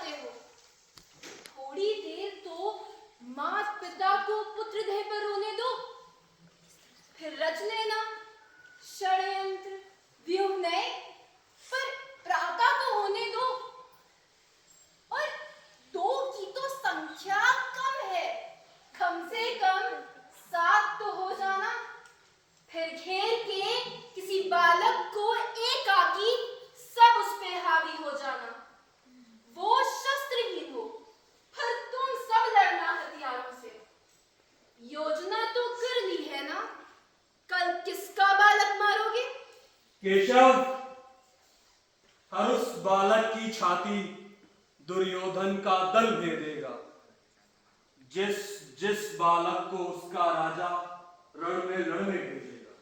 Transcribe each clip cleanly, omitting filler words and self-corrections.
जाते हो? थोड़ी देर तो मात पिता को पुत्र देह पर रोने दो, फिर रच लेना षड्यंत्र व्यूह नए, पर प्रातः तो होने दो। और दो की तो संख्या कम है, कम से कम 7 तो हो जाना। फिर घेर के किसी बालक को एकाकी सब उस पे हावी हो जाना। वो शस्त्रहीन हो, पर तुम सब लड़ना हथियारों से। योजना तो कर ली है ना? कल किसका बालक मारोगे? केशव, हर उस बालक की छाती दुर्योधन का दल भेदेगा। जिस जिस बालक को उसका राजा रण में लड़ने भेजेगा।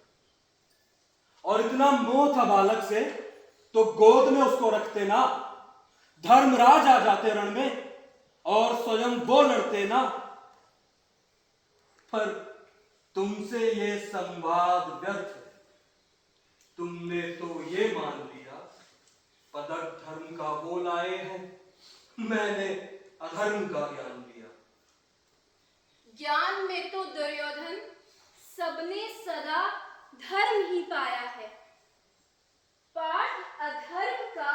और इतना मोह था बालक से तो गोद में उसको रखते ना, धर्मराज आ जाते रण में और स्वयं वो लड़ते ना। पर तुमसे ये संवाद व्यर्थ है। तुमने तो ये मान लिया पदक धर्म का वो लाए हैं, मैंने अधर्म का ज्ञान लिया। ज्ञान में तो दुर्योधन सबने सदा धर्म ही पाया है। पाठ अधर्म का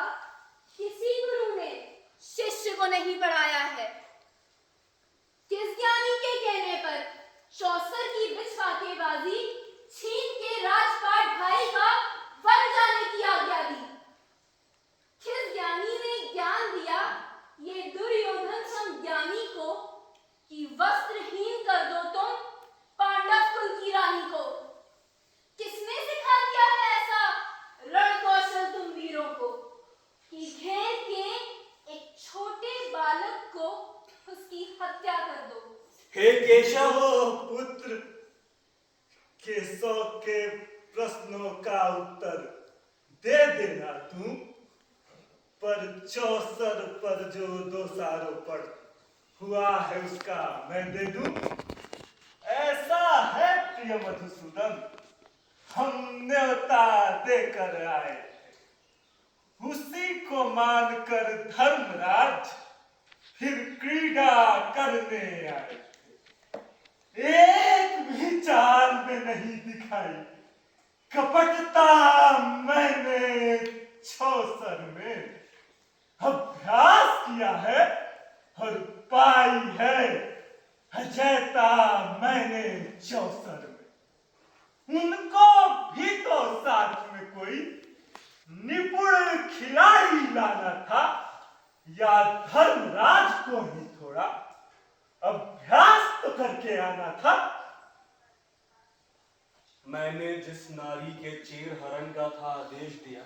किसी गुरु ने शिष्य को नहीं पढ़ाया है। किस ज्ञानी के कहने पर चौसर की बिछवाकेबाजी छीन के राजपाट भाई का बन जाने की आज्ञा दी? किस ज्ञानी ने ज्ञान दिया ये दुर्योधन सम ज्ञानी को कि वस्त्रहीन कर दो तुम पांडव कुल की रानी को? किसने सिखा दिया है ऐसा रण कौशल तुम वीरों को कि घेर के एक छोटे बालक को उसकी हत्या कर दो? हे केशव पुत्र, केशव के प्रश्नों का उत्तर दे देना तू, पर चौसर पर जो दोषारोपण हुआ है उसका मैं दे दूं। ऐसा है प्रिय मधुसूदन, हम न्योता देकर आए, उसी को मानकर धर्मराज फिर क्रीड़ा करने आए। एक भी चाल में नहीं दिखाई कपटता मैंने चौसर में। अभ्यास किया है और पाई है अजयता मैंने चौसर में। उनको भी तो साथ में कोई निपुण खिलाड़ी लाना था, या धर्मराज को ही थोड़ा अभ्यास तो करके आना था। मैंने जिस नारी के चीर हरण का था आदेश दिया,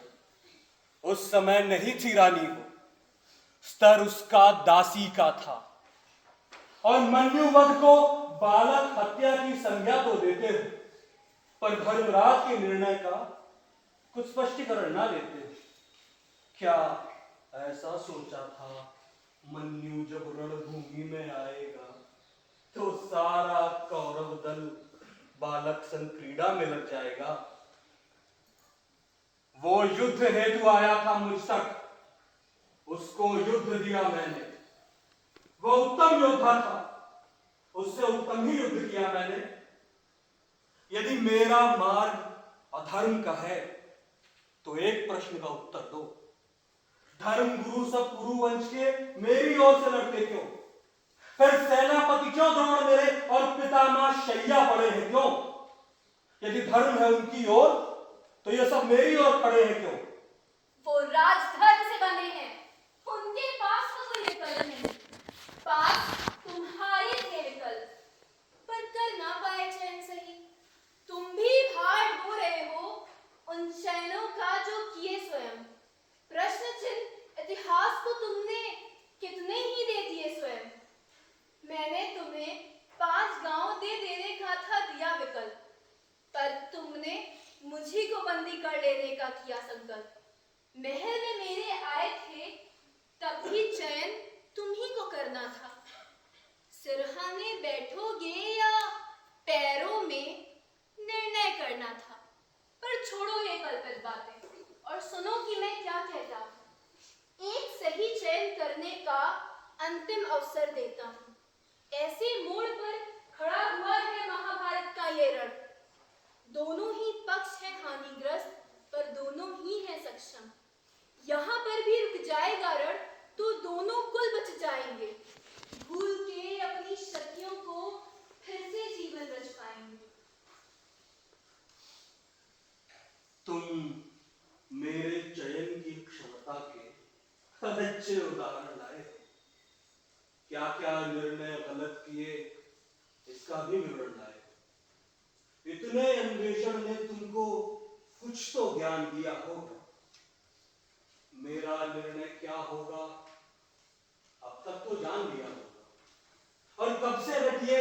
उस समय नहीं थी रानी वो, स्तर उसका दासी का था। और मन्युवध को बालक हत्या की संज्ञा तो देते हो, पर धर्मराज के निर्णय का कुछ स्पष्टीकरण ना देते हो। क्या ऐसा सोचा था मन्यु जब रणभूमि में आएगा तो सारा कौरव दल बालक संग क्रीड़ा में लग जाएगा? वो युद्ध हेतु आया था मुझ तक, उसको युद्ध दिया मैंने। वो उत्तम योद्धा था, उससे उत्तम ही युद्ध किया मैंने। यदि मेरा मार्ग अधर्म का है तो एक प्रश्न का उत्तर दो। धर्म गुरु सब कुरुवंश के मेरी ओर से लड़ते क्यों? फिर सेनापति क्यों द्रोण मेरे और पितामह शैया पड़े हैं क्यों? यदि धर्म है उनकी ओर तो ये सब मेरी ओर खड़े हैं क्यों? वो राजधर्म से बने हैं, उनके पास तो कोई विकल्प नहीं। पास तुम्हारे थे विकल्प, पर कर ना पाए चैन सही। तुम भी भार ढो रहे हो उन चैनों का जो किए स्वयं। प्रश्न चिन्ह इतिहास को तुमने कितने ही दे दिए स्वयं। मैंने तुम्हें 5 गांव दे देने का था दिया विकल्प, पर तुमने मुझी को बंदी कर लेने का किया संकल्प। महल में मेरे चयन करने का अंतिम अवसर देता हूँ। ऐसे मोड़ पर खड़ा हुआ है महाभारत का ये रण। दोनों ही पक्ष हैं हानिग्रस्त, पर दोनों ही हैं सक्षम। यहाँ पर भी रुक जाएगा रण तो दोनों कुल बच जाएंगे। भूल के अपनी शक्तियों को फिर से जीवन रच पाएंगे। तुम मेरे चयन की क्षमता के अच्छे उदाहरण लाए हो। क्या क्या निर्णय गलत किए इसका भी विवरण लाए हो। इतने अन्वेषण ने तुमको कुछ तो ज्ञान दिया होगा। मेरा निर्णय क्या होगा अब तक तो जान लिया होगा। और कब से बैठिए